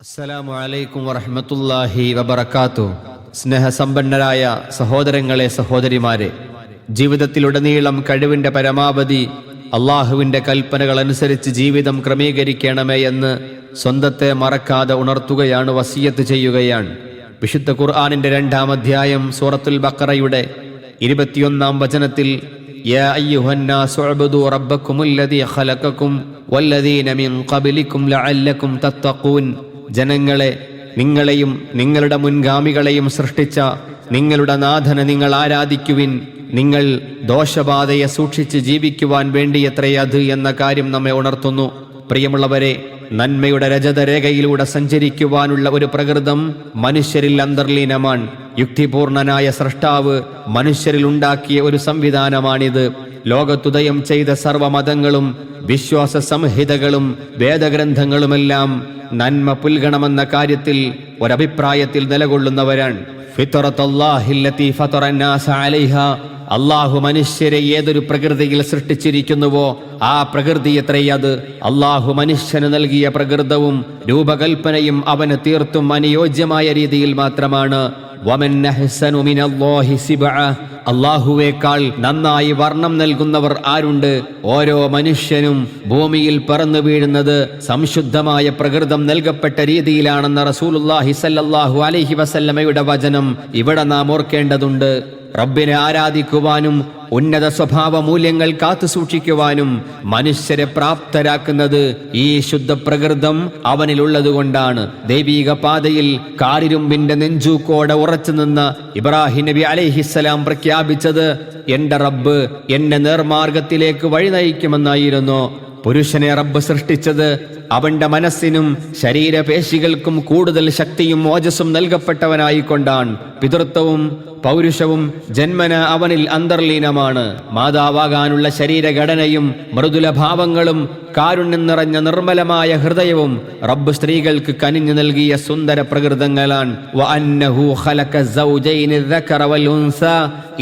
അസ്സലാമു അലൈക്കും വറഹ്മത്തുള്ളാഹി വബറകാതുഹു. സ്നേഹസമ്പന്നരായ സഹോദരങ്ങളെ, സഹോദരിമാരെ, ജീവിതത്തിലുടനീളം കഴിവിൻ്റെ പരമാവധി അള്ളാഹുവിൻ്റെ കൽപ്പനകൾ അനുസരിച്ച് ജീവിതം ക്രമീകരിക്കണമേ എന്ന് സ്വന്തത്തെ മറക്കാതെ ഉണർത്തുകയാണ്, വസിയത്ത് ചെയ്യുകയാണ്. വിശുദ്ധ ഖുർആനിൻ്റെ 2-ാം അധ്യായം സൂറത്തുൽ ബഖറയുടെ 21-ാം വചനത്തിൽ യാ അയ്യുഹന്നാസു ഉഅ്ബുദൂ റബ്ബക്കുമുല്ലദീ ഖലഖക്കും വല്ലദീന മിൻ ഖബ്ലിക്കും ലഅല്ലക്കും തത്തഖൂൻ, ജനങ്ങളെ, നിങ്ങളെയും നിങ്ങളുടെ മുൻഗാമികളെയും സൃഷ്ടിച്ച നിങ്ങളുടെ നാഥനെ നിങ്ങൾ ആരാധിക്കുവിൻ, നിങ്ങൾ ദോഷബാധയെ സൂക്ഷിച്ച് ജീവിക്കുവാൻ വേണ്ടിയത്രേ അത് എന്ന കാര്യം നമ്മെ ഉണർത്തുന്നു. പ്രിയമുള്ളവരെ, നന്മയുടെ രജതരേഖയിലൂടെ സഞ്ചരിക്കുവാനുള്ള ഒരു പ്രകൃതം മനുഷ്യരിൽ അന്തർലീനമാണ്. യുക്തിപൂർണനായ സ്രഷ്ടാവ് മനുഷ്യരിൽ ഉണ്ടാക്കിയ ഒരു സംവിധാനമാണിത്. ലോകത്തുദയം ചെയ്ത സർവമതങ്ങളും വിശ്വാസ സംഹിതകളും വേദഗ്രന്ഥങ്ങളുമെല്ലാം നന്മ പുൽകണമെന്ന കാര്യത്തിൽ ഒരഭിപ്രായത്തിൽ നിലകൊള്ളുന്നവരാണ്. ഫിത്രത്തല്ലാഹില്ലതി ഫതറന്നാസ അലൈഹാ, അള്ളാഹു മനുഷ്യരെ ഏതൊരു പ്രകൃതിയിൽ സൃഷ്ടിച്ചിരിക്കുന്നുവോ ആ പ്രകൃതി എത്രയത് അള്ളാഹു മനുഷ്യന് നൽകിയ പ്രകൃതവും രൂപകൽപ്പനയും അവന് തീർത്തും അനുയോജ്യമായ രീതിയിൽ മാത്രമാണ്. അള്ളാഹുവേക്കാൾ നന്നായി വർണ്ണം നൽകുന്നവർ ആരുണ്ട്? ഓരോ മനുഷ്യനും ഭൂമിയിൽ പറന്നു വീഴുന്നത് സംശുദ്ധമായ പ്രകൃതം നൽകപ്പെട്ട രീതിയിലാണെന്ന റസൂലുള്ളാഹി സ്വല്ലല്ലാഹു അലൈഹി വസല്ലമയുടെ വചനം ഇവിടെ നാം ഓർക്കേണ്ടതുണ്ട്. റബ്ബിനെ ആരാധിക്കുവാനും ഉന്നത സ്വഭാവ മൂല്യങ്ങൾ കാത്തു സൂക്ഷിക്കുവാനും മനുഷ്യരെ പ്രാപ്തരാക്കുന്നത് ഈ ശുദ്ധ പ്രകൃതം അവനിലുള്ളതുകൊണ്ടാണ്. ദൈവീക പാതയിൽ കാരിരുമ്പിന്റെ നെഞ്ചൂക്കോടെ ഉറച്ചു നിന്ന ഇബ്രാഹിം നബി അലൈഹിസ്സലാം പ്രഖ്യാപിച്ചത് എന്റെ റബ്ബ് എന്നെ നേർമാർഗത്തിലേക്ക് വഴി നയിക്കുമെന്നായിരുന്നു. പുരുഷനെ റബ്ബ് സൃഷ്ടിച്ചത് അവന്റെ മനസ്സിനും ശരീരപേശികൾക്കും കൂടുതൽ ശക്തിയും ഓജസ്സും നൽകപ്പെട്ടവനായിക്കൊണ്ടാണ്. പിതൃത്വവും പൗരുഷവും ജന്മന അവനിൽ അന്തർലീനമാണ്. മാതാവാകാനുള്ള ശരീരഘടനയും മൃദുലഭാവങ്ങളും കാരുണ്യം നിറഞ്ഞ നിർമ്മലമായ ഹൃദയവും റബ്ബ് സ്ത്രീകൾക്ക് കനിഞ്ഞു നൽകിയ സുന്ദര പ്രകൃതങ്ങളാണ്.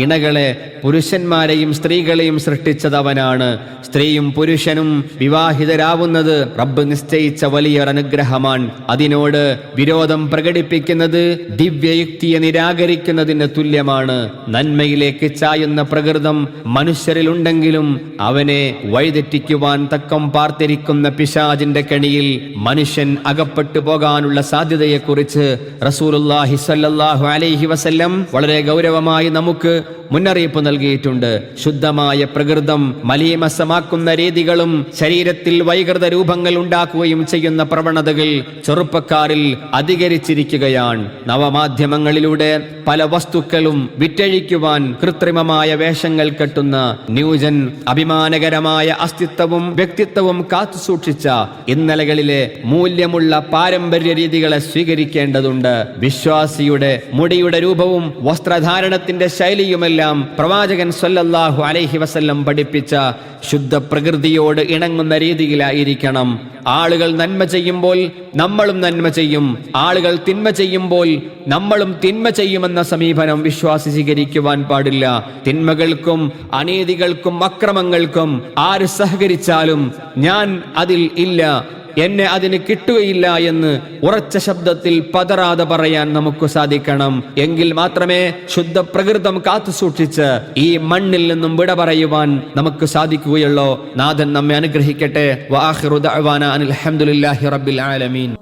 ഇണകളെ, പുരുഷന്മാരെയും സ്ത്രീകളെയും സൃഷ്ടിച്ചത് അവനാണ്. സ്ത്രീയും പുരുഷനും വിവാഹിതരാവുന്നത് റബ്ബ് നിശ്ചയിച്ച വലിയൊരനുഗ്രഹമാണ്. അതിനോട് വിരോധം പ്രകടിപ്പിക്കുന്നത് ദിവ്യയുക്തിയെ നിരാകരിക്കുന്നതിന് തുല്യമാണ്. നന്മയിലേക്ക് ചായുന്ന പ്രകൃതം മനുഷ്യരിലുണ്ടെങ്കിലും അവനെ വഴിതെറ്റിക്കുവാൻ തക്കം പാർത്തിരിക്കുന്ന പിശാചിന്റെ കെണിയിൽ മനുഷ്യൻ അകപ്പെട്ടു പോകാനുള്ള സാധ്യതയെക്കുറിച്ച് റസൂലുള്ളാഹി സ്വല്ലല്ലാഹു അലൈഹി വസല്ലം വളരെ ഗൗരവമായി നമുക്ക് മുന്നറിയിപ്പ് നൽകിയിട്ടുണ്ട്. ശുദ്ധമായ പ്രകൃതം മലീമസമാക്കുന്ന രീതികളും ശരീരത്തിൽ വൈകൃത രൂപങ്ങൾ ഉണ്ടാക്കുകയും ചെയ്യുന്ന പ്രവണതകൾ ചെറുപ്പക്കാരിൽ അധികരിച്ചിരിക്കുകയാണ്. നവമാധ്യമങ്ങളിലൂടെ പല വസ്തുക്കളും വിറ്റഴിക്കുവാൻ കൃത്രിമമായ വേഷങ്ങൾ കെട്ടുന്ന ന്യൂജൻ അഭിമാനകരമായ അസ്തിത്വവും വ്യക്തിത്വവും കാത്തുസൂക്ഷിച്ച ഇന്നലകളിലെ മൂല്യമുള്ള പാരമ്പര്യ രീതികളെ സ്വീകരിക്കേണ്ടതുണ്ട്. വിശ്വാസിയുടെ മുടിയുടെ രൂപവും വസ്ത്രധാരണത്തിന്റെ ശൈലിയുമെല്ലാം പ്രവാചകൻ സ്വല്ലല്ലാഹു അലൈഹി വസല്ലം പഠിപ്പിച്ച ശുദ്ധ പ്രകൃതിയോട് ഇണങ്ങുന്ന രീതിയിലായിരിക്കണം. ആളുകൾ നന്മ ചെയ്യുമ്പോൾ നമ്മളും നന്മ ചെയ്യും, ആളുകൾ തിന്മ ചെയ്യുമ്പോൾ നമ്മളും തിന്മ ചെയ്യുമെന്ന സമീപനം വിശ്വാസി സ്വീകരിക്കുവാൻ പാടില്ല. തിന്മകൾക്കും അനീതികൾക്കും അക്രമങ്ങൾക്കും ആര് സഹകരിച്ചാലും ഞാൻ അതിൽ ഇല്ല, എന്നെ അതിന് കിട്ടുകയില്ല എന്ന് ഉറച്ച ശബ്ദത്തിൽ പതറാതെ പറയാൻ നമുക്ക് സാധിക്കണം. എങ്കിൽ മാത്രമേ ശുദ്ധ പ്രകൃതം കാത്തു സൂക്ഷിച്ച് ഈ മണ്ണിൽ നിന്നും വിട പറയുവാൻ നമുക്ക് സാധിക്കുകയുള്ളൂ. നാഥൻ നമ്മെ അനുഗ്രഹിക്കട്ടെ. വആഖിറു ദഅ്വാനാ അനിൽ ഹംദുലില്ലാഹി റബ്ബിൽ ആലമീൻ.